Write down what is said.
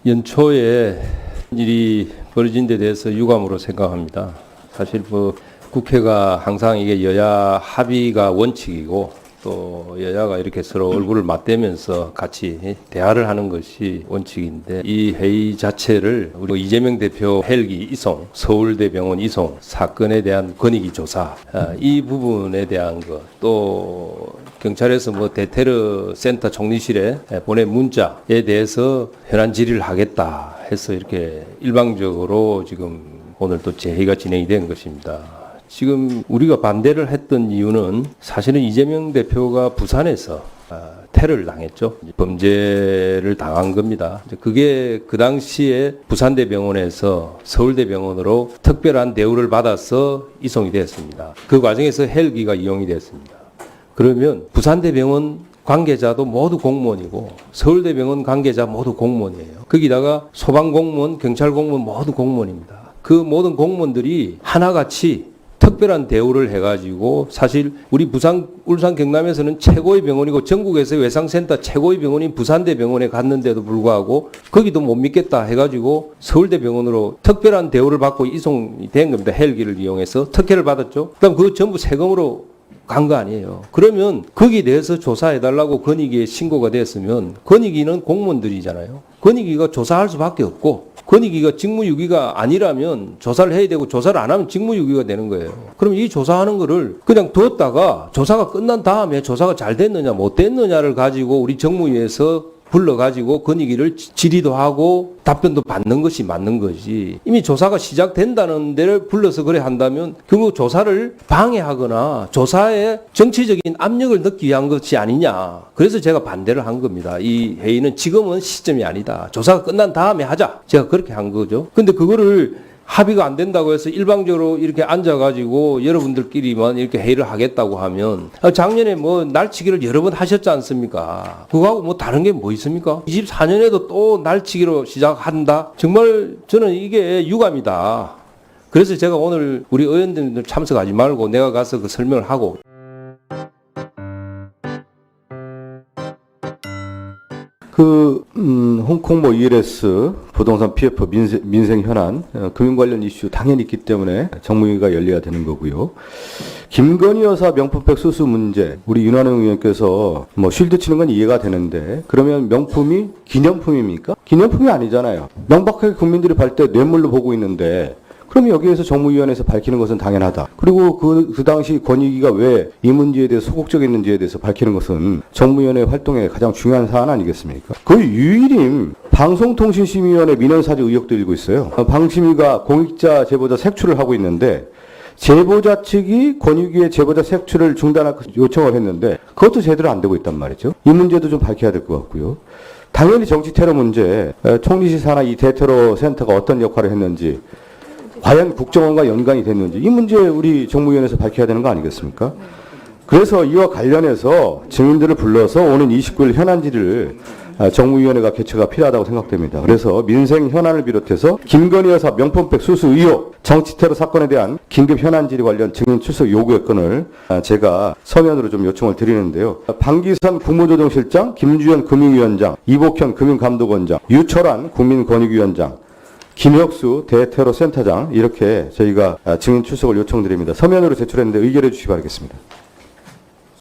연초에 일이 벌어진 데 대해서 유감으로 생각합니다. 사실 국회가 항상 이게 여야 합의가 원칙이고 또 여야가 이렇게 서로 얼굴을 맞대면서 같이 대화를 하는 것이 원칙인데, 이 회의 자체를 우리 이재명 대표 헬기 이송, 서울대병원 이송 사건에 대한 권익위 조사, 이 부분에 대한 것, 또 경찰에서 대테러 센터 총리실에 보낸 문자에 대해서 현안 질의를 하겠다 해서 이렇게 일방적으로 지금 오늘 또 재회의가 진행이 된 것입니다. 지금 우리가 반대를 했던 이유는 사실은 이재명 대표가 부산에서 테러를 당했죠. 범죄를 당한 겁니다. 그게 그 당시에 부산대병원에서 서울대병원으로 특별한 대우를 받아서 이송이 됐습니다. 그 과정에서 헬기가 이용이 됐습니다. 그러면 부산대병원 관계자도 모두 공무원이고 서울대병원 관계자 모두 공무원이에요. 거기다가 소방공무원, 경찰공무원 모두 공무원입니다. 그 모든 공무원들이 하나같이 특별한 대우를 해가지고, 사실 우리 부산, 울산, 경남에서는 최고의 병원이고 전국에서 외상센터 최고의 병원인 부산대병원에 갔는데도 불구하고 거기도 못 믿겠다 해가지고 서울대병원으로 특별한 대우를 받고 이송이 된 겁니다. 헬기를 이용해서 특혜를 받았죠. 그다음 그거 전부 세금으로 간 거 아니에요. 그러면 거기에 대해서 조사해달라고 권익위에 신고가 됐으면, 권익위는 공무원들이잖아요. 권익위가 조사할 수밖에 없고, 권익위가 직무유기가 아니라면 조사를 해야 되고, 조사를 안 하면 직무유기가 되는 거예요. 그럼 이 조사하는 거를 그냥 뒀다가 조사가 끝난 다음에 조사가 잘 됐느냐 못 됐느냐를 가지고 우리 정무위에서 불러가지고 권익위를 질의도 하고 답변도 받는 것이 맞는 거지. 이미 조사가 시작된다는 데를 불러서 그래 한다면 결국 조사를 방해하거나 조사에 정치적인 압력을 넣기 위한 것이 아니냐. 그래서 제가 반대를 한 겁니다. 이 회의는 지금은 시점이 아니다. 조사가 끝난 다음에 하자. 제가 그렇게 한 거죠. 근데 그거를 합의가 안 된다고 해서 일방적으로 이렇게 앉아가지고 여러분들끼리만 이렇게 회의를 하겠다고 하면, 작년에 날치기를 여러 번 하셨지 않습니까? 그거하고 다른 게 뭐 있습니까? 24년에도 또 날치기로 시작한다? 정말 저는 이게 유감이다. 그래서 제가 오늘 우리 의원들 참석하지 말고 내가 가서 그 설명을 하고. 홍콩 ELS 부동산 PF 민생 현안 금융 관련 이슈 당연히 있기 때문에 정무위가 열려야 되는 거고요. 김건희 여사 명품백 수수 문제, 우리 윤한홍 의원께서 쉴드 치는 건 이해가 되는데, 그러면 명품이 기념품입니까? 기념품이 아니잖아요. 명백하게 국민들이 볼 때 뇌물로 보고 있는데, 그럼 여기에서 정무위원회에서 밝히는 것은 당연하다. 그리고 그 당시 권익위가 왜 이 문제에 대해서 소극적이었는지에 대해서 밝히는 것은 정무위원회 활동의 가장 중요한 사안 아니겠습니까? 거의 유일임 방송통신심의위원회 민원사주 의혹도 일고 있어요. 방심위가 공익자 제보자 색출을 하고 있는데, 제보자 측이 권익위의 제보자 색출을 중단할 요청을 했는데 그것도 제대로 안 되고 있단 말이죠. 이 문제도 좀 밝혀야 될 것 같고요. 당연히 정치 테러 문제, 총리실 산하 이 대테러 센터가 어떤 역할을 했는지, 과연 국정원과 연관이 됐는지, 이 문제 우리 정무위원회에서 밝혀야 되는 거 아니겠습니까? 그래서 이와 관련해서 증인들을 불러서 오는 29일 현안 질의를 정무위원회가 개최가 필요하다고 생각됩니다. 그래서 민생 현안을 비롯해서 김건희 여사 명품백 수수 의혹, 정치 테러 사건에 대한 긴급 현안 질의 관련 증인 출석 요구 여건을 제가 서면으로 좀 요청을 드리는데요. 방기선 국무조정실장, 김주현 금융위원장, 이복현 금융감독원장, 유철환 국민권익위원장, 김혁수 대테러 센터장, 이렇게 저희가 증인 출석을 요청드립니다. 서면으로 제출했는데 의결해 주시기 바라겠습니다.